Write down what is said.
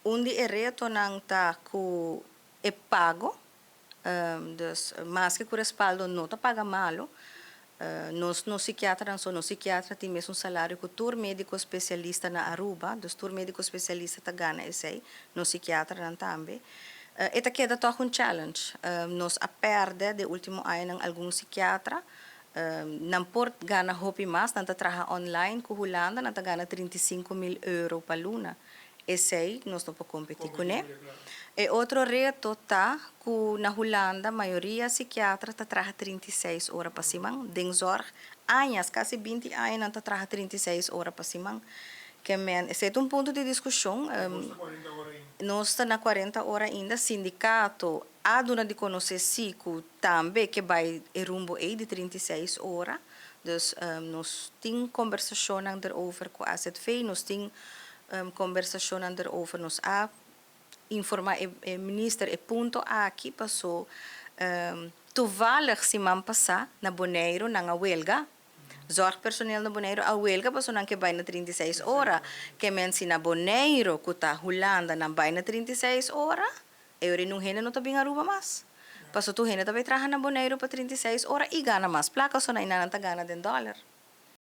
Undi e reto ng ta ku e pago, dus mas que cu respaldo não ta paga malo. Nós no psiquiatra so no psiquiatra tem mesmo salário que o tour médico especialista na Aruba, dos tour médico especialista ta gana esei, no psiquiatra nan tambe. E ta queda toch un challenge. Nos a perde de último ano ng algum psiquiatra. Não por gana hopi mas, não ta traha online com Hulanda, não ta gana 35.000 € pa luna. Esei, nós não podemos competir com ele. E outro reto tá que na Hulanda, a maioria psiquiatra ta traha 36 horas pa siman, den zorg, anos, quase 20 anos ta traha 36 horas pa siman. Que men, esse é um ponto de discussão. Nós está na 40 horas ainda, sindicato, há dona de conhecer siku tambe que vai e rumbo aí de 36 horas. Dus nós tem conversação erover com a AZV, nós tem conversação erover, nós há informar o minister e ponto aqui passou toevallig siman passar na Boneiro na huelga. Zorgpersoneel na Boneiro a huelga passou nang que vai na 36 horas. Que men si na Boneiro kuta Hulanda na vai na 36 horas. Eu rin nung hena no tabi nga ruba mas. Passou tu hena tabi traha na Boneiro pa 36 horas e gana mas plaka so na inananta gana den dollar.